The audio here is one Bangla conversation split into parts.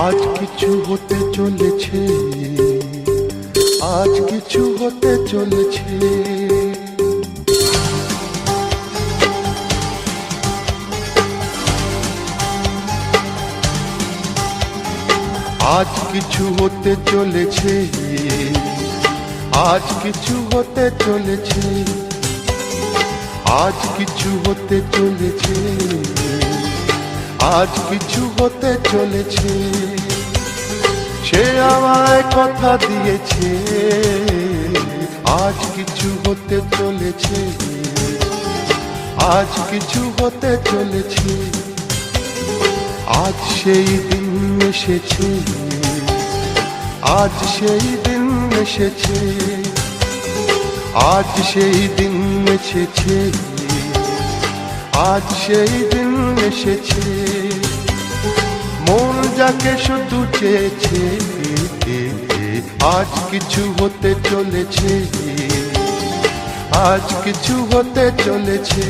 আজ কিছু হতে চলেছে, আজ কিছু হতে চলেছে। আজ কিছু হতে চলেছে, আজ কিছু হতে চলেছে, আজ কিছু হতে চলেছে, আজ কিছু হতে চলেছে। সে আমায় কথা দিয়েছে, আজ কিছু হতে চলেছে, আজ কিছু হতে চলেছে। আজ সেই দিন এসেছে, আজ সেই দিন এসেছে, আজ সেই দিন এসেছে, আজ সেই দিন এসেছে। মন যাকে শুধু চেয়েছে, আজ কিছু হতে চলেছে, আজ কিছু হতে চলেছে।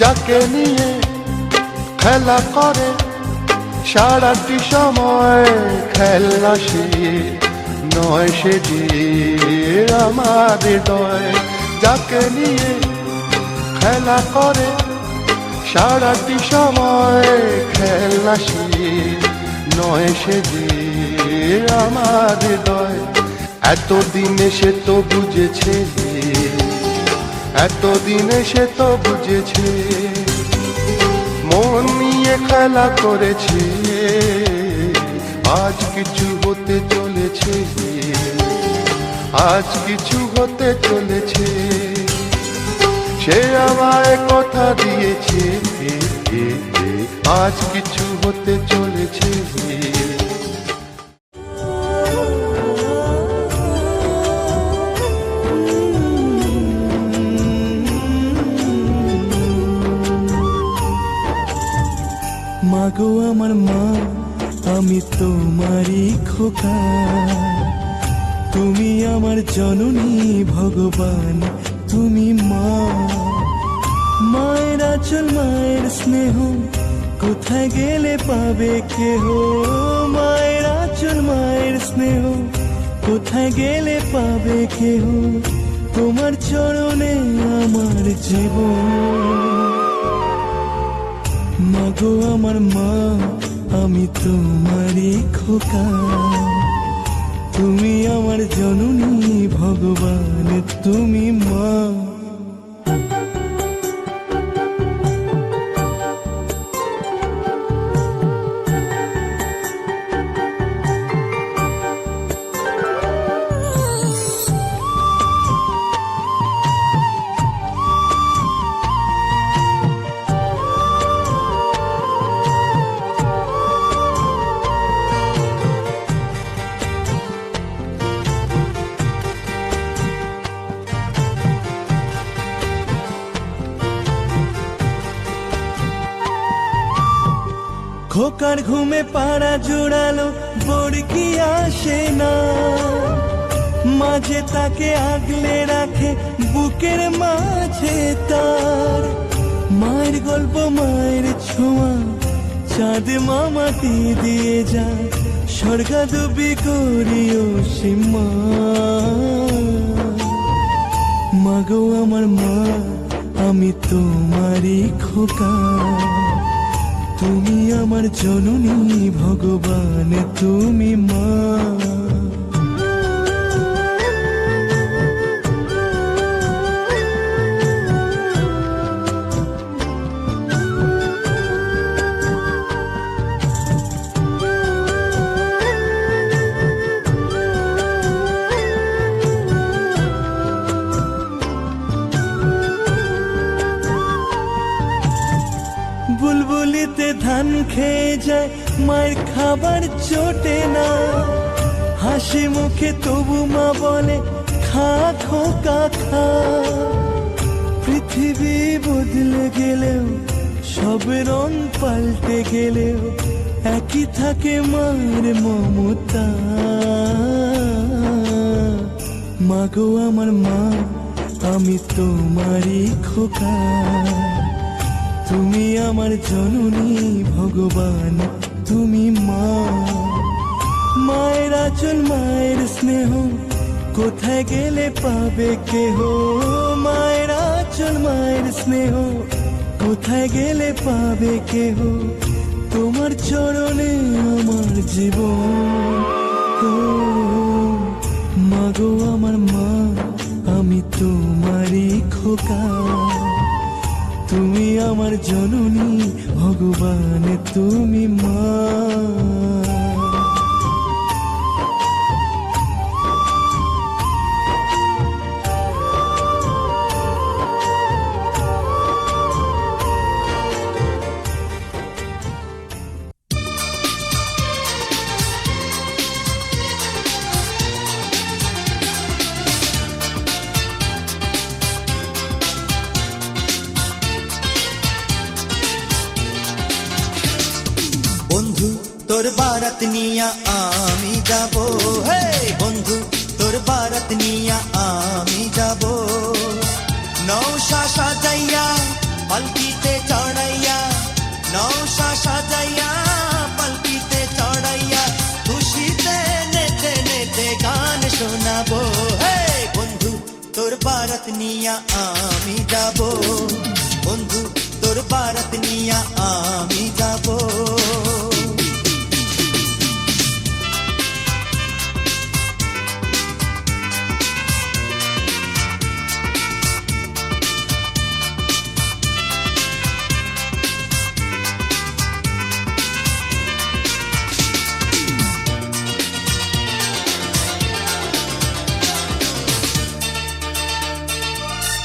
যাকে নিয়ে খেলা করে সারাটি সময়, খেলা সে নয়, সে যে আমার হৃদয়। যাকে নিয়ে খেলা করে সারাটি সময়, খেলা সে নয়, সে যে আমার হৃদয়। এতদিনে সে তো বুঝেছে, এতদিনে সে তো বুঝেছে, মন নিয়ে খেলা করেছে। আজ কিছু হতে চলেছে, আজ কিছু হতে চলেছে। সে আমায় কথা দিয়েছে, আজ কিছু হতে চলেছে। মাগো আমার মা, আমি তোমারই খোকা, তুমি আমার জননী ভগবান, তুমি মা। মায়ের আঁচল, মায়ের স্নেহ কোথায় গেলে পাবে কেহ। মায়ের আঁচল, মায়ের স্নেহ কোথায় গেলে পাবে কেহ। তোমার চরণে আমার জীবন। মাগো আমার মা, আমি তোমারই খোকা, তুমি আমার জননী ভগবান, তুমি মা। খোকার ঘুমে পাড়া জোড়ালো বড় কি আসে না, মাঝে তাকে আগলে রাখে বুকের মাঝে তার। মায়ের গল্প, মায়ের ছোঁয়া, চাঁদ মামাটি দিয়ে যায়, স্বর্গাদবি করিও সীমা। মাগো আমার মা, আমি তোমারই খোকা, তুমি আমার জননী ভগবান, তুমি মা। বুলবুলিতে ধান খেয়ে যায়, মায়ের খাবার জোটে না। হাসি মুখে তবু মা বলে খা খোকা খা। পৃথিবী বদলে গেলেও, সব রং পাল্টে গেলেও, একই থাকে মায়ের মমতা। মাগো আমার মা, আমি তোমারই খোকা। তুমি আমার জননী ভগবান, তুমি মা। মায়ের আঁচল, মায়ের স্নেহ, কোথায় গেলে পাবে কেহ। মায়ের আঁচল, মায়ের স্নেহ, কোথায় গেলে পাবে কেহ। তোমার চরণে আমার জীবন। ও মাগো আমার মা, আমি তোমারই খোকা। তুমি আমার জননী ভগবান, তুমি মা। বন্ধু তোর বারাত নিয়া আমি যাব, হে বন্ধু তোর বারাত নিয়া আমি যাব। নৌশা সাজাইয়া পালকিতে চড়াইয়া, নৌশা সাজাইয়া পালকিতে চড়াইয়া, খুশিতে নেচে নেচে গান শোনাবো। হে বন্ধু তোর বারাত নিয়া আমি যাব, বন্ধু তোর বারাত নিয়া আমি যাব।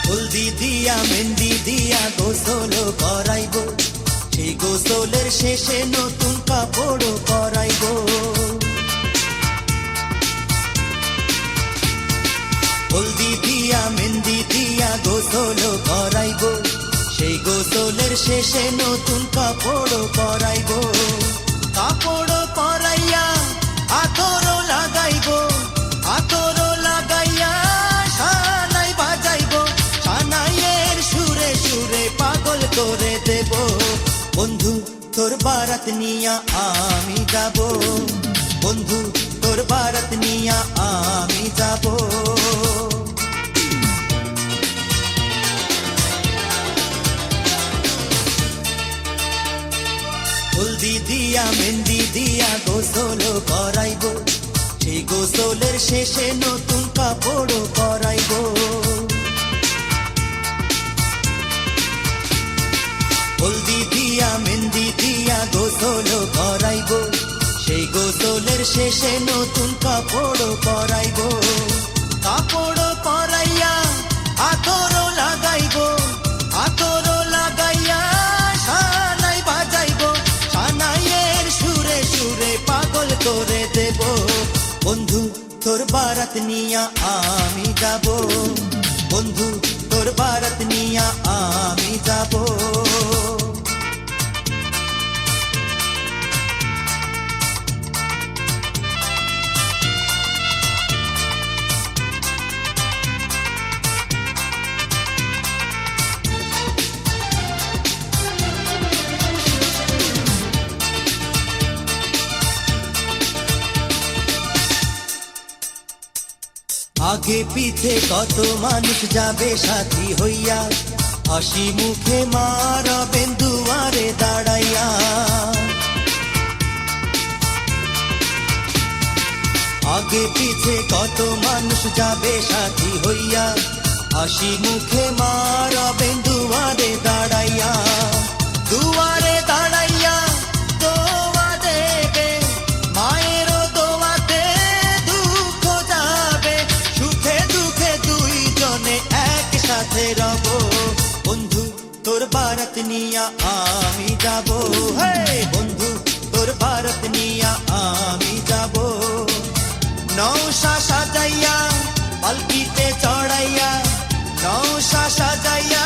হলদি দিয়া মেহেন্দি দিয়া গোসল করাইব, সেই গোসলের শেষে নতুন কাপড় পরাইব। হলদি দিয়া মেহেন্দি দিয়া গোসল করাইব, সেই গোসলের শেষে নতুন কাপড় পরাইব। কাপড় পরাইয়া আতর লাগাইব, আতর লাগাইয়া সানাই বাজাইব, সানাইয়ের সুরে সুরে পাগল করে দেব। বন্ধু তোর বারাত নিয়া আমি যাব, বন্ধু তোর বারাত নিয়া আমি যাব। হলদি দিয়া মেহেন্দি দিয়া গোসল করাইব, সেই গোসলের শেষে নতুন কাপড় পরাইব। হলদি দিয়া মেহেন্দি দিয়া গোসল করাইব, সেই গোসলের শেষে নতুন কাপড় পরাইব। কাপড় পরাইয়া আতর লাগাইব, আতর লাগাইয়া সানাই বাজাইব, সানাইয়ের সুরে সুরে পাগল করে দেব। বন্ধু তোর বারাত নিয়া আমি যাব, বন্ধু তোর বারাত নিয়া আমি যাব। আগে পিছে কত মানুষ যাবে সাথী হইয়া, হাসি মুখে মারবেন দুয়ারে দাঁড়াইয়া। আগে পিছে কত মানুষ যাবে সাথী হইয়া, হাসি মুখে মারবেন দুয়ারে দাঁড়াইয়া। দুয়ারে দাঁড়াইয়া দোয়া দেবে, মায়ের দোয়াতে দুঃখ যাবে, সুখে দুঃখে দুইজনে একসাথে রব। বন্ধু তোর বারাত নিয়া নিয়া আমি যাব, হে বন্ধু তোর ভারত নিয়া আমি যাব। নৌশা সাজাইয়া পালকিতে চড়াইয়া, নৌশা সাজাইয়া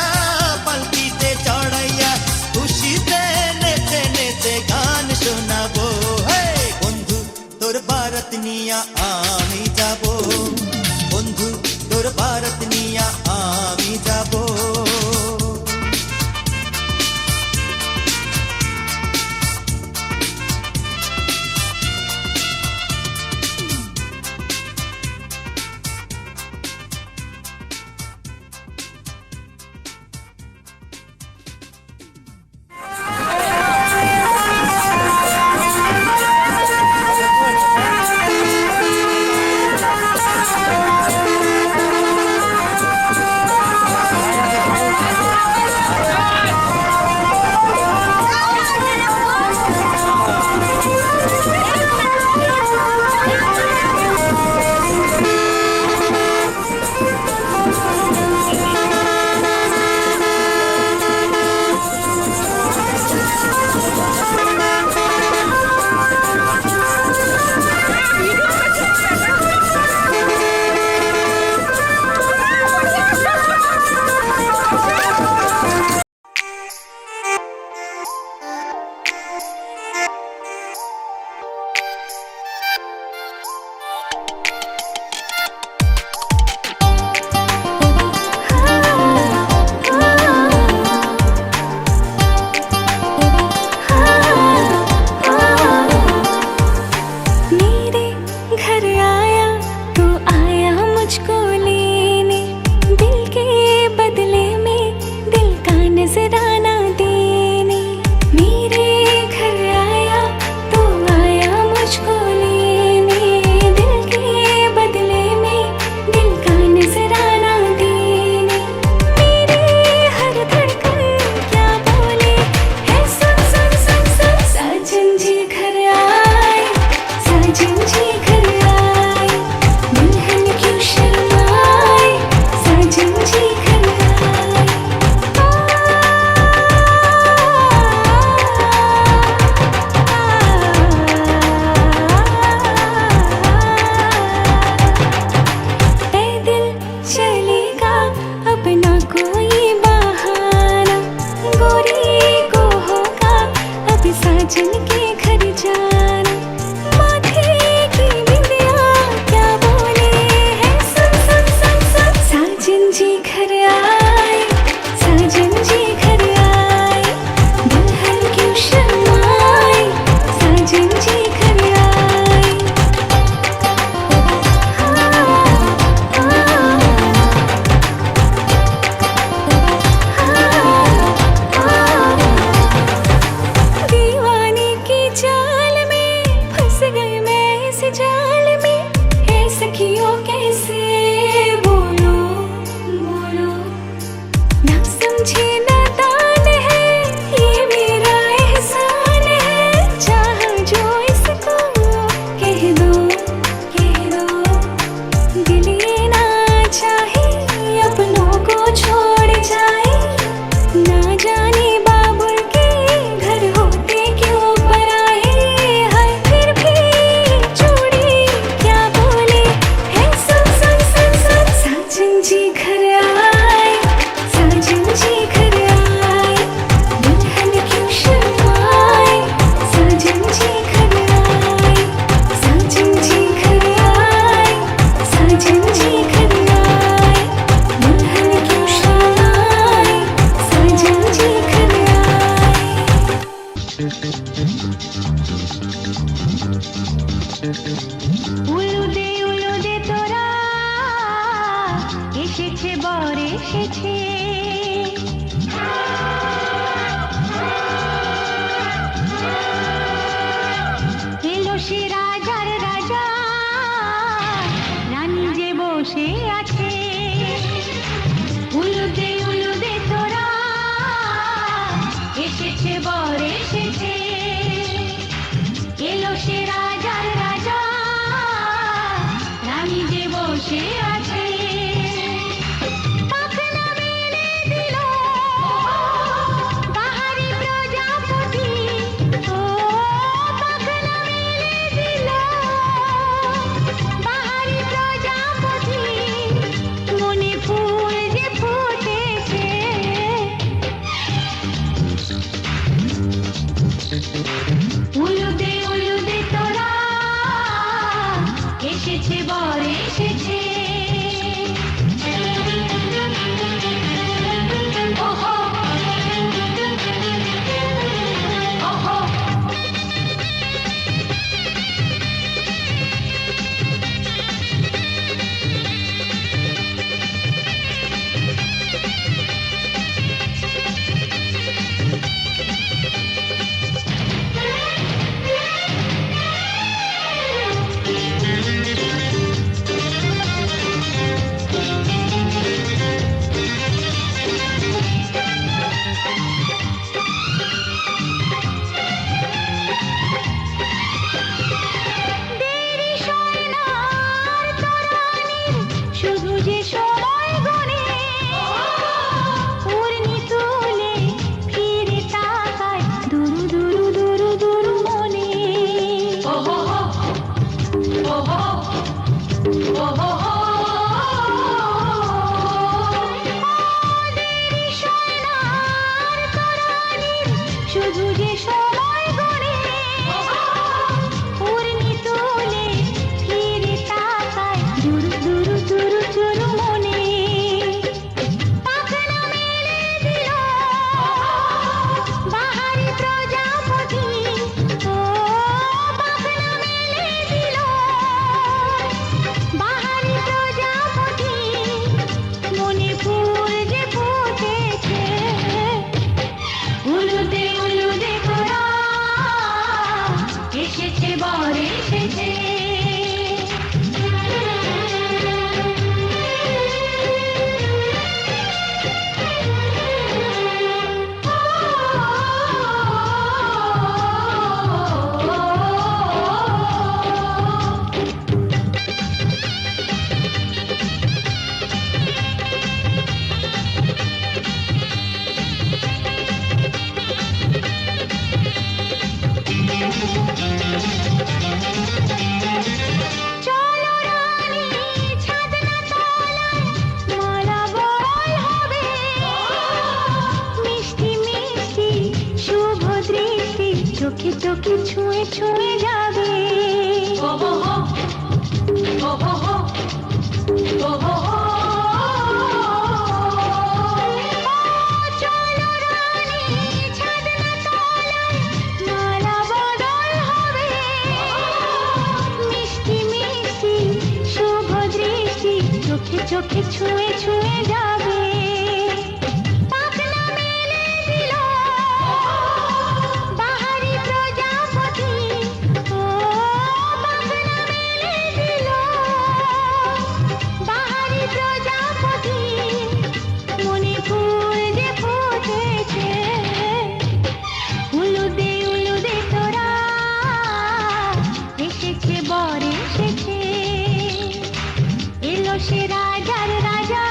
পালকিতে চড়াইয়া, খুশিতে নেচে নেচে গান শোনাবো। হে বন্ধু তোর ভারত নিয়া আমি যাব, বন্ধু তোর ভারত নিয়া আমি যাব। উলুদে তোরা এসেছে বর এসেছে, এলো সে রাজার রাজা, রানী যে বসে আছে। উলুদে তোরা এসেছে বর এসেছে, এলো সে রাজার রাজা, রানী যে বসে আছে। পাখনা মেলে দিল, বাহারি যে সময় গড়ে পূর্ণি তুলে ফিরে তাকায় দুরু দুরু দুরু দুরু মনে পাখনা মেলে দিল বাহারি প্রজাপতি ও পাখনা মেলে দিল বাহারি প্রজাপতি মনে ফুল যে ফুটেছে উলুদে উলুদে তোরা এসেছে বর এসেছে চলো রানী ছাদনা তলায় মালা বড়ই হবে মিষ্টি মিষ্টি শুভ দৃষ্টি চোখে চোখে ছুঁয়ে ছুঁয়ে যাবে চলো রানী ছাদনা তলায় মালা বড়ই হবে মিষ্টি মিষ্টি শুভ দৃষ্টি চোখে চোখে ছুঁয়ে ছুঁয়ে যাবে পাখনা মেলে দিল বাহারি প্রজাপতি ও পাখনা মেলে দিল বাহারি প্রজাপতি মনে ফুল যে ফুটেছে উলুদে উলুদে তোরা এসেছে বর এসেছে এলো সে রাজার রাজা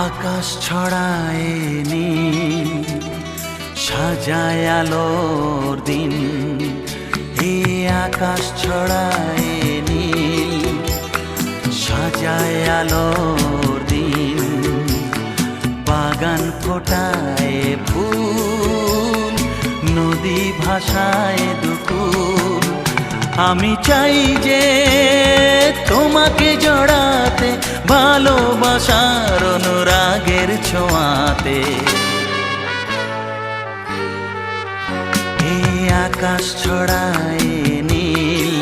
আকাশ ছড়ায় নীল, সাজায় আলোর দিন। এই আকাশ ছড়ায় নীল, সাজায় আলোর দিন। বাগান ফোটায় ফুল, নদী ভাষায় দুকুল। আমি চাই যে তোমাকে জড়াতে, ভালোবাসার অনুরাগের ছোঁয়াতে। এই আকাশ ছড়ায় নীল,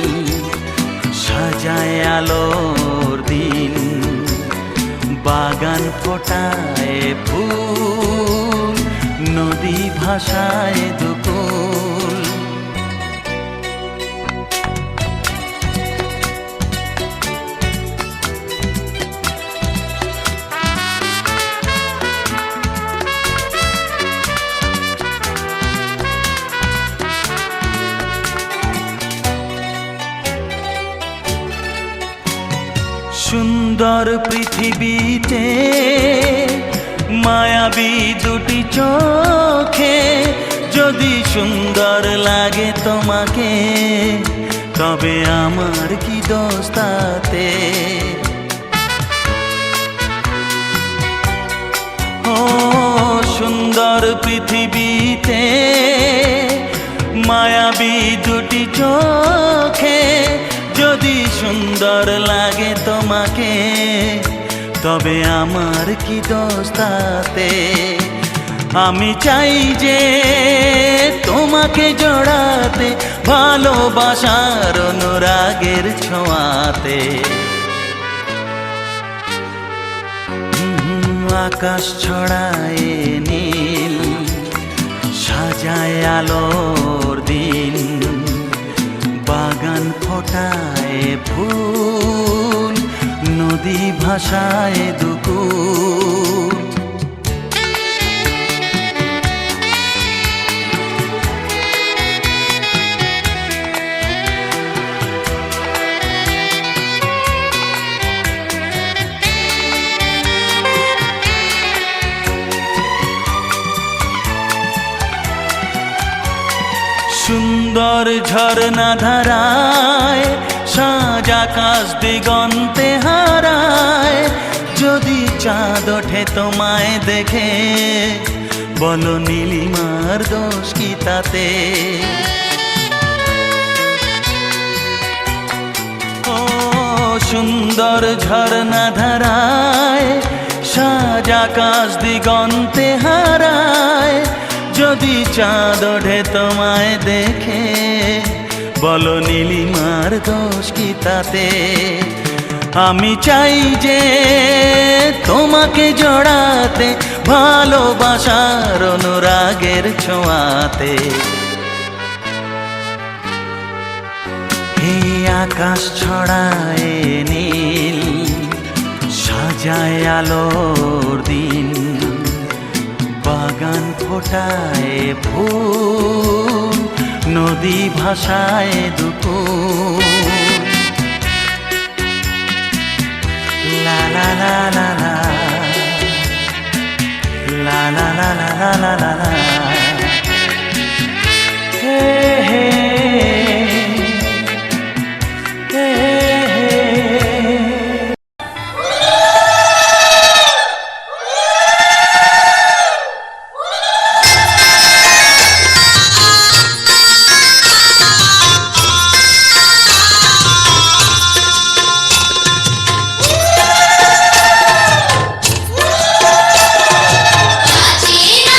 সাজায় আলোর দিন। বাগান ফোটায় ফুল, নদী ভাষায় দুকুল। সুন্দর পৃথিবীতে মায়াবী দুটি চোখে, যদি সুন্দর লাগে তোমাকে, তবে আমার কি দোষ তাতে? ও সুন্দর পৃথিবীতে মায়াবী দুটি চোখে, যদি সুন্দর লাগে তোমাকে, তবে আমার কি দোষ তাতে? আমি চাই যে তোমাকে জড়াতে, ভালোবাসার অনুরাগের ছোঁয়াতে। আকাশ ছড়ায় নীল, সাজায় আলোর দিন। বাগান ফোটায় ফুল, নদী ভাষায় দুকুল। সুন্দর ঝরনা ধারায়, সাজ আকাশ দিগন্তে হারায়। যদি চাঁদ ওঠে তোমায় দেখে, বলো নীলিমার দোষ কি তাতে? ও সুন্দর ঝরনা ধারায়, সাজ আকাশ দিগন্তে হারায়। যদি চাঁদ ওঠে তোমায় দেখে, বলো নীলিমার দোষ কি তাতে? আমি চাই যে তোমাকে জড়াতে, ভালোবাসার অনুরাগের ছোঁয়াতে। এই আকাশ ছড়ায় নীল, সাজায় আলোর দিন। বাগান ফোটায় ফুল, নদী ভাষায় দুকুল। লা লা লা লা লা, লা লা লা লা লা লা লা। হে হে হে হে। China,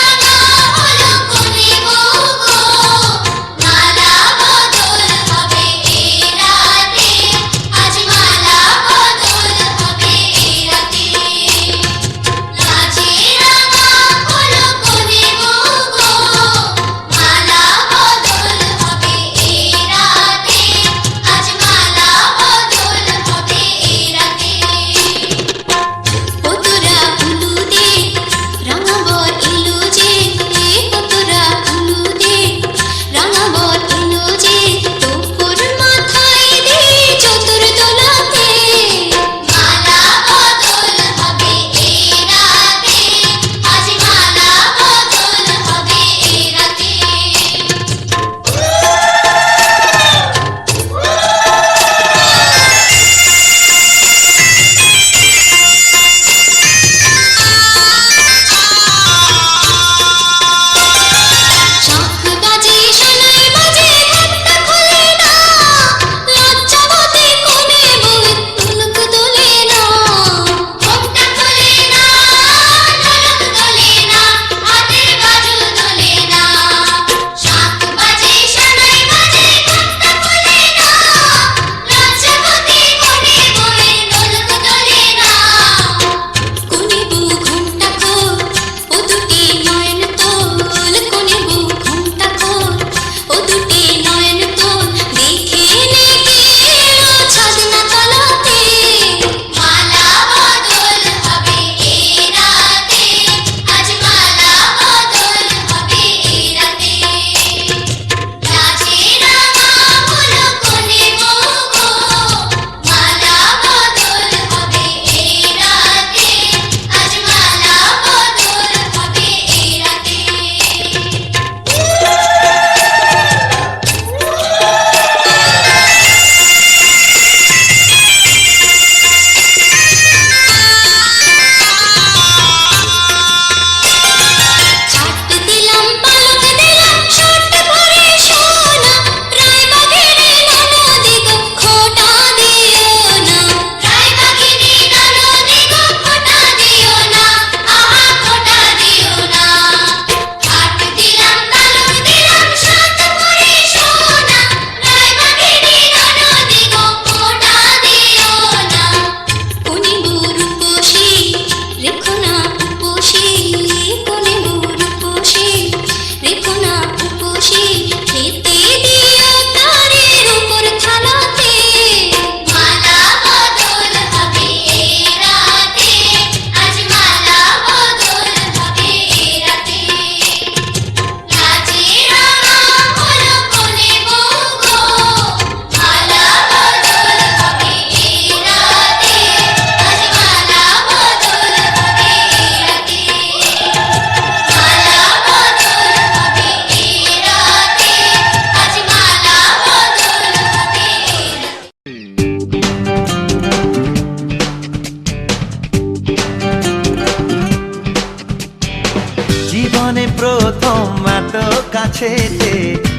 প্রথম এত কাছেতে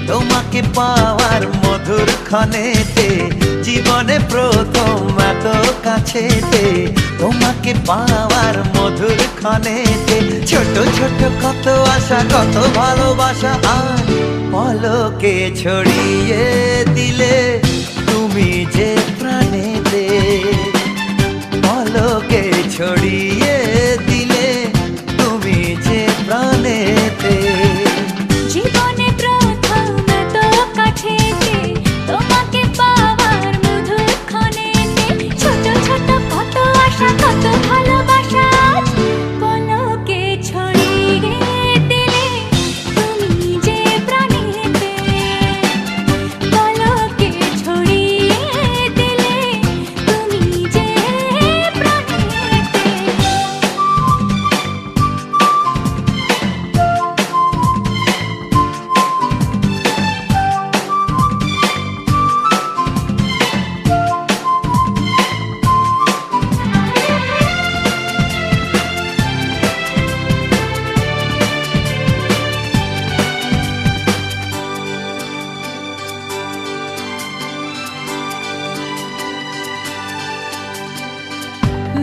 তোমাকে পাওয়ার মধুর ক্ষণেতে, জীবনে প্রথম এত কাছেতে তোমাকে পাওয়ার মধুর ক্ষণেতে, ছোট ছোট কত আশা কত ভালোবাসা আজ পলকে ছড়িয়ে দিলে তুমি যে প্রাণেতে, পলকে ছড়িয়ে দিলে তুমি যে প্রাণেতে। জীবনে প্রথম এত কাছেতে তোমাকে পাওয়ার মধুর ক্ষণেতে, ছোট ছোট কত আশা কত ভালোবাসা আজ পলকে ছড়িয়ে দিলে তুমি যে প্রাণেতে, পলকে ছড়িয়ে দিলে তুমি যে প্রাণেতে।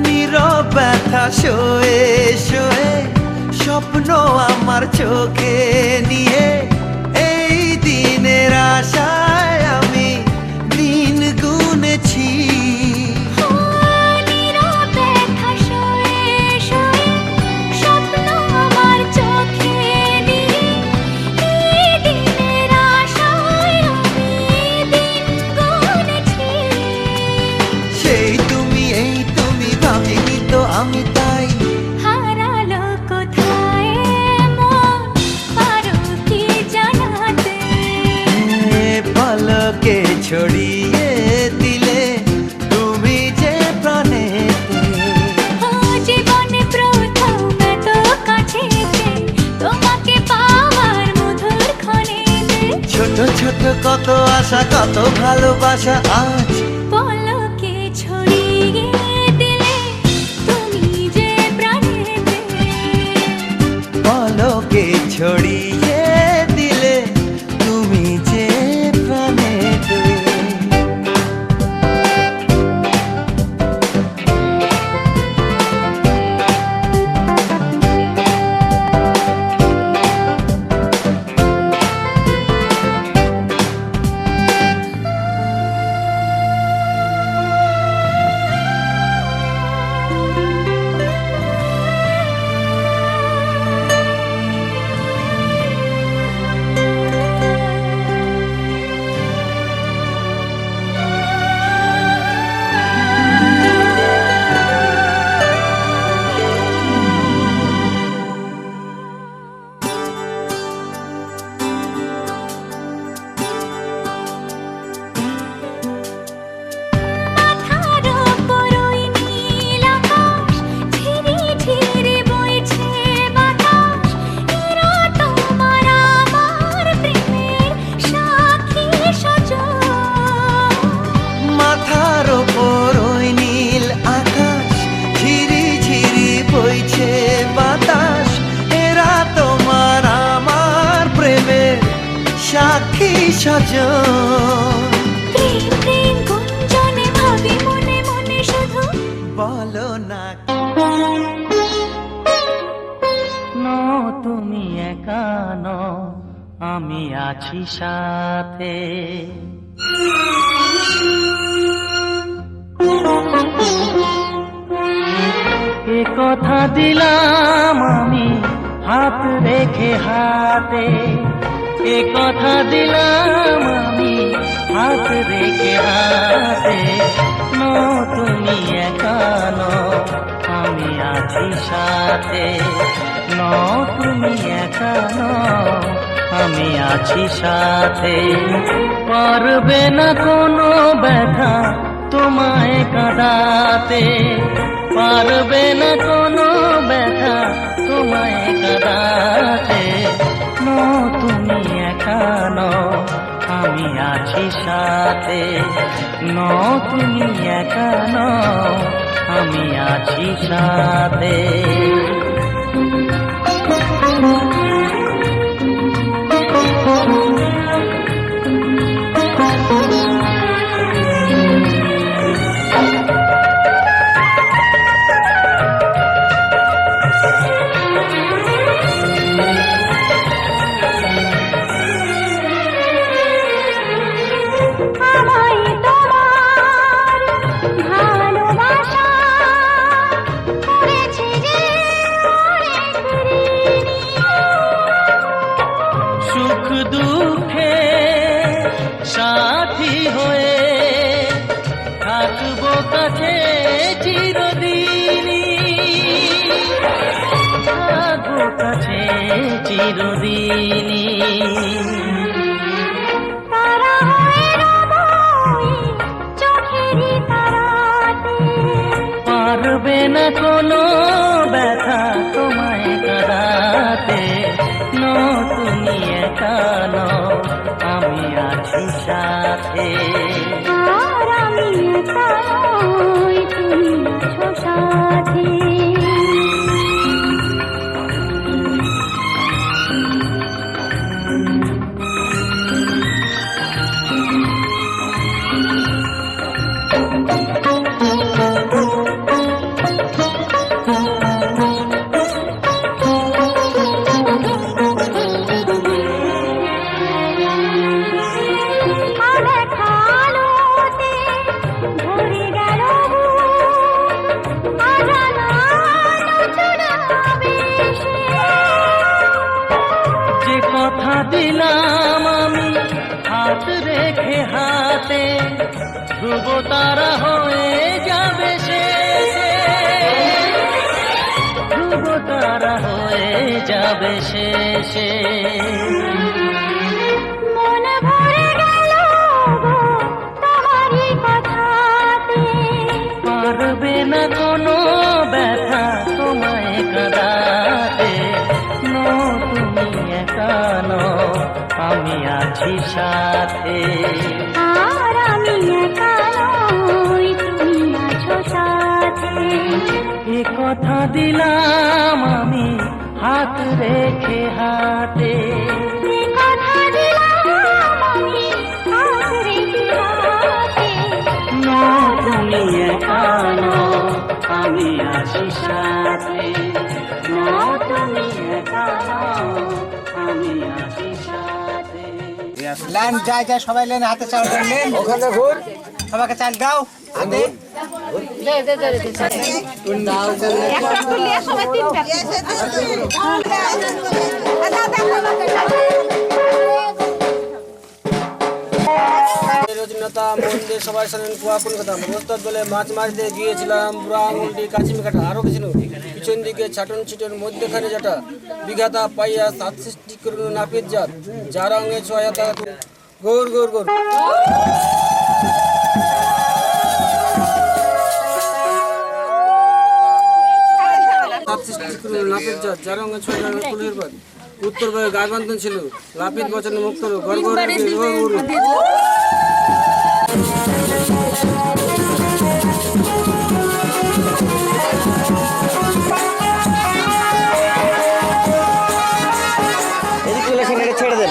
নীরব ব্যথা শোয়ে শোয়ে স্বপ্ন আমার চোখে নিয়ে, এই দিনের আশায় আমি দিন গুনেছি। নীরবে শোয়ে শোয়ে স্বপ্ন আমার চোখে নিয়ে, এই দিনের আশায় আমি দিন গুনেছি। সেই তুমি এই তুমি ভাবিনি তো আমি তাই, হারালো কোথায় মন পারো কি জানাতে, পলকে ছড়িয়ে দিলে তুমি যে প্রাণেতে। জীবনে প্রথম এত কাছেতে তোমাকে পাওয়ার মধুর ক্ষণেতে, ছোট ছোট কত আশা কত ভালোবাসা আজ পলকে ছড়িয়ে দিলে তুমি যে প্রাণেতে, পলকে ছড়িয়ে দিলে তুমি যে প্রাণেতে। মাথার উপর ওই নীল আকাশ, ঝিরি ঝিরি বইছে বাতাস, এরা তোমার আমার প্রেমের সাক্ষী সজন। মাথার ওপর ওই নীল আকাশ, ঝিরি ঝিরি বইছে বাতাস, এরা তোমার আমার প্রেমের সাক্ষী স্বজন। প্রেম প্রেম গুঞ্জনে ভাবি মনে মনে শুধু, বলো না তুমি একা নও, আমি আছি সাথে। এ কথা দিলাম আমি হাত রেখে হাতে, এ কথা দিলাম আমি হাত রেখে হাতে। তুমি একা নও, আমি আছি সাথে। তুমি একা নও, আমি আছি সাথে। পারবে না কোনো ব্যথা তোমায় কাঁদাতে, পারবে না কোনো ব্যথা তোমায় কাঁদাতে। তুমি একা নও, আমি আছি সাথে। তুমি একা নও, আমি আছি সাথে। চিরদিনই। তারা হয়ে রব ওই চোখেরই তারাতে, পারবে না কোনো ব্যথা তোমায় কাঁদাতে। তুমি একা নও, আমি আছি সাথে। আর আমি একা নই, তুমি আছো সাথে। যে কথা দিলাম আমি হাত রেখে হাতে, ধ্রুব তারা হয়ে যাবে শেষে। ধ্রুব তারা হয়ে যাবে শেষে। মন ভরে গেল গো তোমারই কথাতে, পারবে না কোনো ব্যথা তোমায় কাঁদাতে। তুমি একা নও, আমি আছি সাথে। আর আমি একা নই, তুমি আছো সাথে। এ কথা দিলাম আমি হাত রেখে হাতে। এ কথা দিলাম আমি হাত রেখে হাতে। তুমি একা নও, আমি আছি সাথে। তুমি একা নও, আমি আছি সাথে। লাইন যায় যায় সবাই লাইন হাতে চাল নেন, ওখানে ঘুর, সবাইকে চাল দাও। হাতে রজনীলতা মন্দির সবাই শোনেন কুয়া কলকাতা রোস্তর দলে মাছ মারতে গিয়েছিলাম বুড়া আঙুলটি কাছিমিকাটা আরো কিছু পিছন দিকে ছাটন ছিটন মধ্যখানে যেটা বিঘাতা পাইয়া 67 করুন নাপিত জাত যার অঙ্গে ছয়াতা গৌর গৌর গৌর নাপিত জাত যার অঙ্গে ছয় কুলের বাদ উত্তর ভাগে গায়বান্ধন ছিল লাপিত বচনে মুক্ত গড় গড় গৌর ছেড়ে দেন।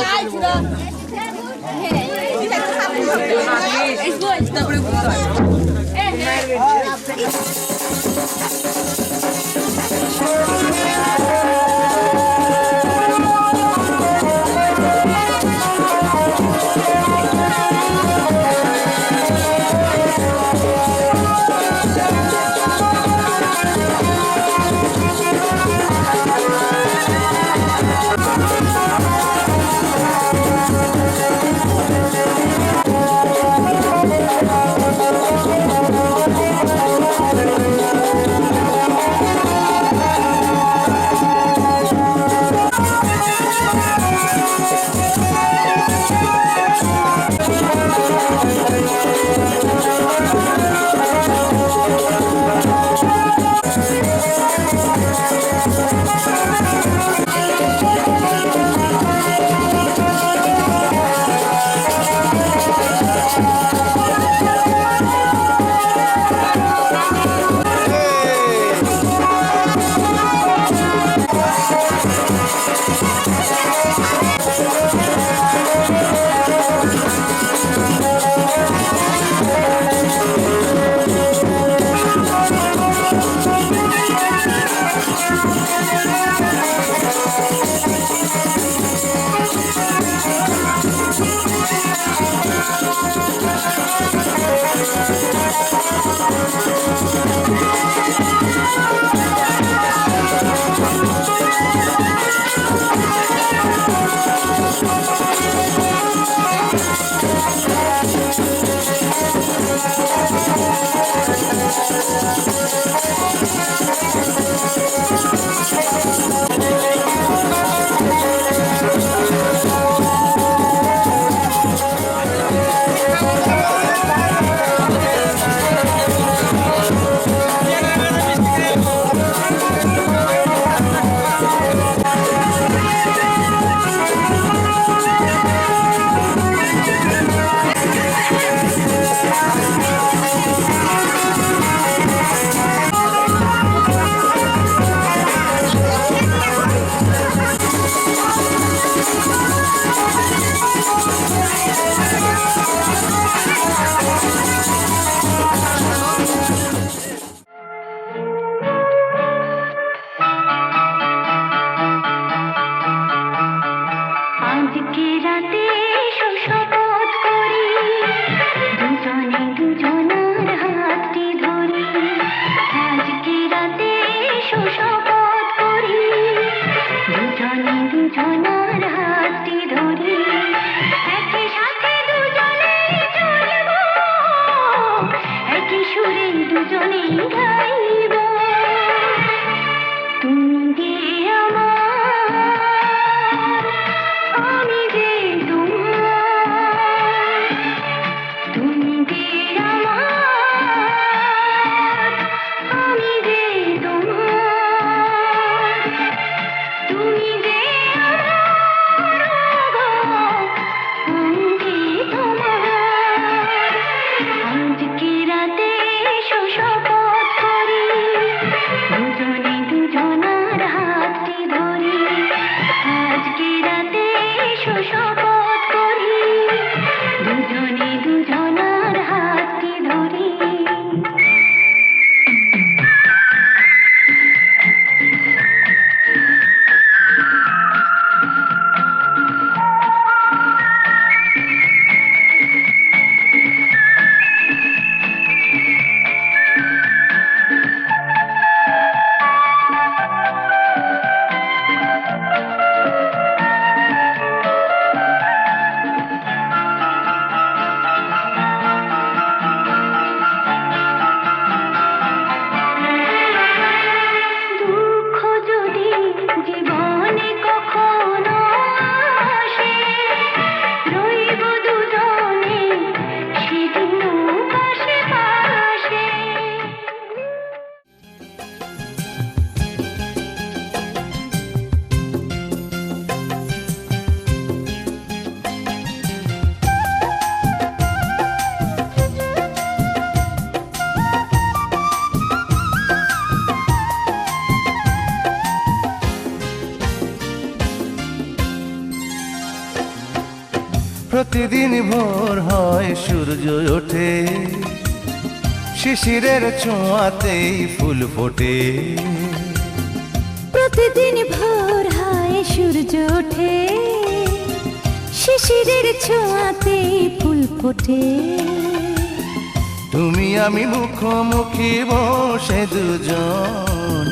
দুজনে দুজনার হাতটি ধরি একই সাথে দুজনে চলবো, একই সুরে দুজনে গাইব। তুমি যে আমার, আমি যে তোমার, তুমি যে আমার, আমি যে তোমার, তুমি যে আমার, আমি যে তোমার। আজকে রাতে এসো শপথ করি, দুজনে দুজনার হাতটি ধরি। আজকে রাতে এসো শপথ করি, দুজনে দুজনার হাতটি ধরি। দুঃখ যদি জীবনে কখনো আসে, রইব দুজনে সেদিনও পাশে পাশে। প্রতিদিন ভোর হয় সূর্য ওঠে, শিশিরের ছোঁয়াতেই ফুল ফোটে। প্রতিদিন ভোর হয় সূর্য ওঠে, শিশিরের ছোঁয়াতে ফুল ফোটে। তুমি আমি মুখোমুখি বসে দুজন,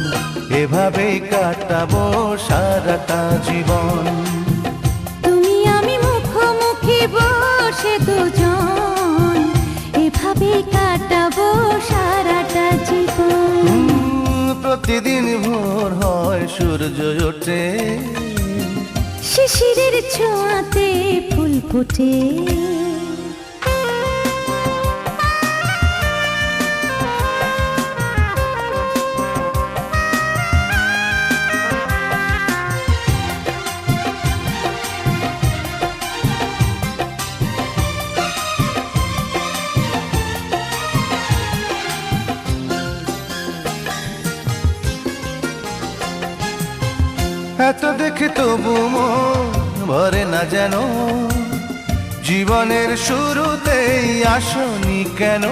এভাবেই কাটাবো সারাটা জীবন। তুমি আমি মুখোমুখি বসে দুজন, এভাবে কাটাবো সারাটা জীবন। প্রতিদিন ভোর হয় সূর্য ওঠে, শিশিরের ছোঁয়াতে ফুল ফোটে। এত দেখে তবু মন ভরে না যেন, জীবনের শুরুতেই আসনি কেন।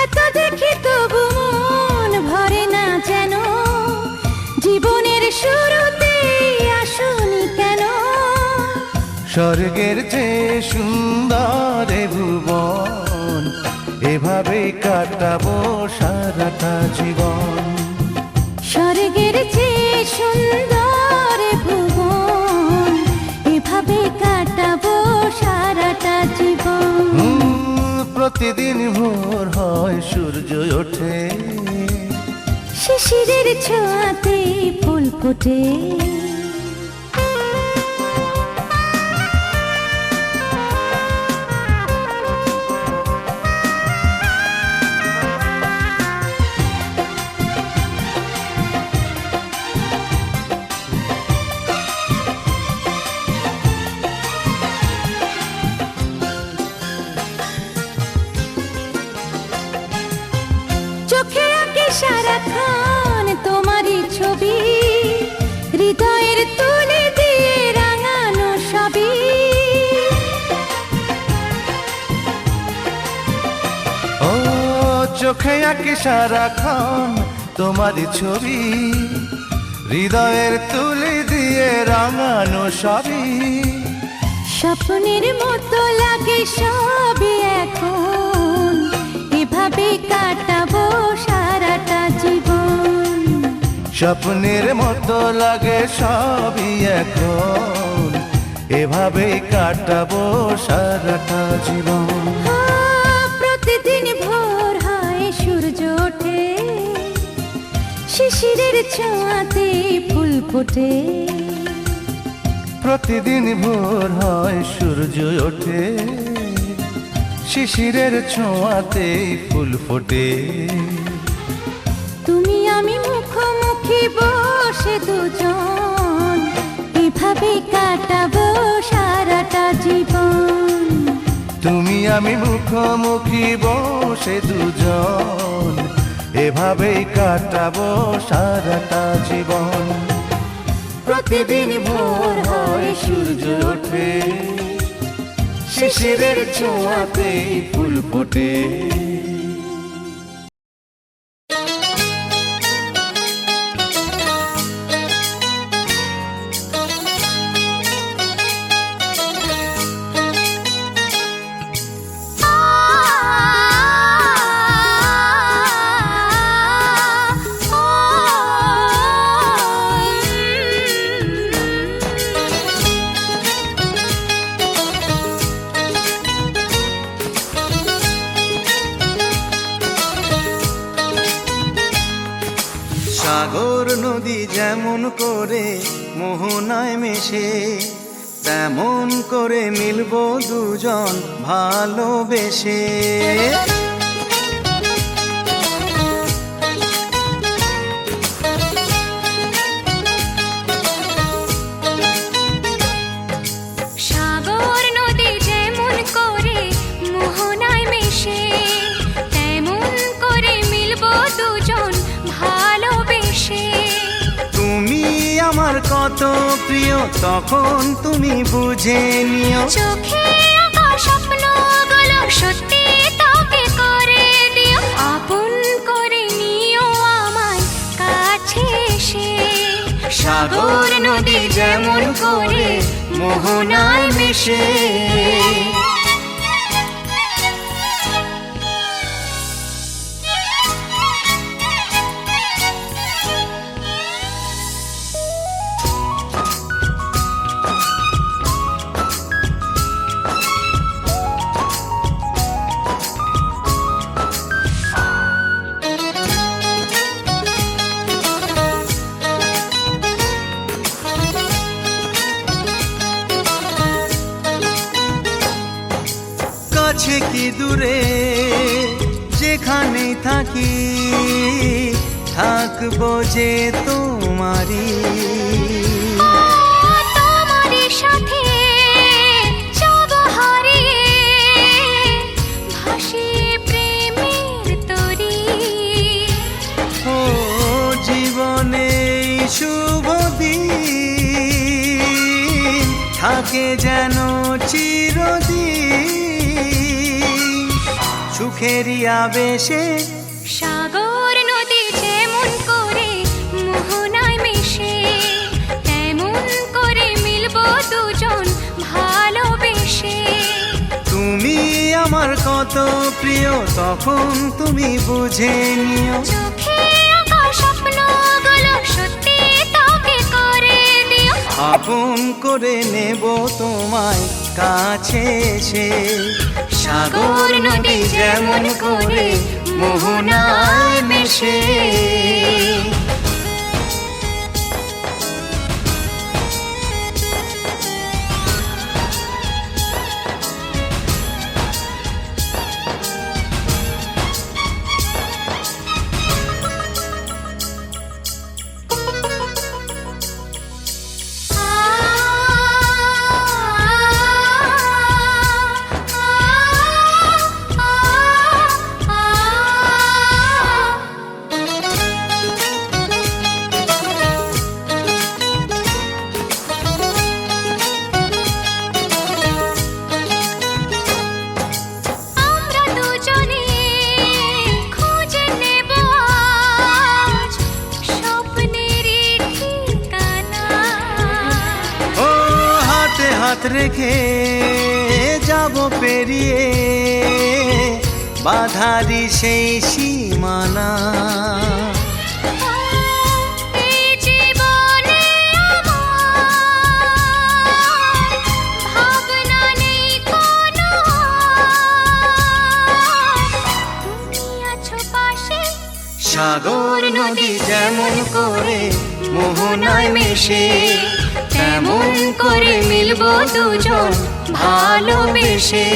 এত দেখি তবু মন ভরে না যেন, জীবনের শুরুতে আসনি কেন। স্বর্গের চেয়ে সুন্দর এ ভুবন, এভাবেই কাটাবো সারাটা জীবন। স্বর্গের চেয়ে সুন্দর ভুবন, এভাবে কাটাবো সারাটা জীবন। প্রতিদিন ভোর হয় সূর্য ওঠে, শিশিরের ছোঁয়াতে ফুল ফোটে। চোখে আঁকে সারাক্ষণ তোমারই ছবি, হৃদয়ের তুলে দিয়ে রাঙানো সবই। ও চোখে আঁকি সারাক্ষণ তোমারই ছবি, হৃদয়ের তুলি দিয়ে রাঙানো সবই। স্বপ্নের মতো লাগে সবই এখন, এভাবে এভাবে কাটাবো সারাটা জীবন। স্বপ্নের মতো লাগে সবই এখন, এভাবেই কাটাবো সারাটা জীবন। প্রতিদিন ভোর হয় সূর্য ওঠে, শিশিরের ছোঁয়াতে ফুল ফোটে। প্রতিদিন ভোর হয় সূর্য ওঠে, শিশিরের ছোঁয়াতে ফুল ফোটে। তুমি আমি মুখোমুখি বসে দুজন, এভাবে কাটাবো সারাটা জীবন। তুমি আমি মুখোমুখি বসে দুজন, এভাবেই কাটাবো সারাটা জীবন। প্রতিদিন ভোর হয় সূর্য ওঠে, শিশিরের ছোঁয়াতে ফুল ফোটে। সাগর নদী যেমন করে মোহনায় মেশে, তেমন করে মিলবো দুজন ভালোবেসে। সাগর নদী যেমন করে মোহনায় মেশে, তেমন করে মিলবো দুজন ভালোবেসে। তুমি আমার কত প্রিয় তখন তুমি বুঝে নিও, চোখে আঁকা স্বপ্নগুলো সত্যি তোকে করে দিও। আপন করে নিও আমায় কাছে এসে। সাগর নদী যেমন করে মোহনায় মেশে। কাছে কি দূরে যেখানে থাকি, থাকবো যে তোমারি। তোমারই সাথে যাব হারিয়ে, ভাসিয়ে প্রেমের তরী। ও জীবনে শুভ দিন থাকে যেন চিরদিন, সুখেরই আবেশে। সাগর নদী যেমন করে মোহনায় মেশে, তেমন করে মিলবো দুজন ভালোবেসে। তুমি আমার কত প্রিয় তখন তুমি বুঝে নিও, চোখে আঁকা স্বপ্নগুলো সত্যি তোকে করে দিও। আপন করে নেব তোমায় কাছে এসে। সাগর নদী যেমন করে মোহনায় মেশে। হাত রেখে যাব পেরিয়ে বাধারি সেই সীমানা। এই জীবনে আমার ভাবনা নেই কোনো তুমি আছো পাশে সাগর নদী যেমন করে মোহনায় মেশে, তেমন করে মিলবো দুজন ভালোবেসে।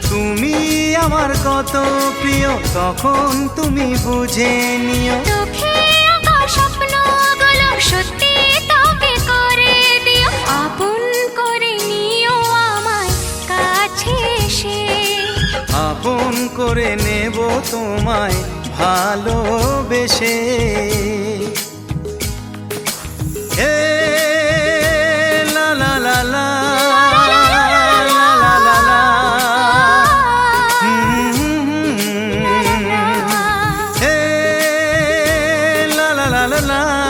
তুমি আমার কত প্রিয় তখন তুমি বুঝে নিও, চোখে আঁকা স্বপ্নগুলো সত্যি তোকে করে দিও, আপন করে নিও আমায় কাছে এসে। আপন করে নেব তোমায় ভালোবেসে। এ লা লা লা লা লা লা লা লা। এ লা লা লা লা লা।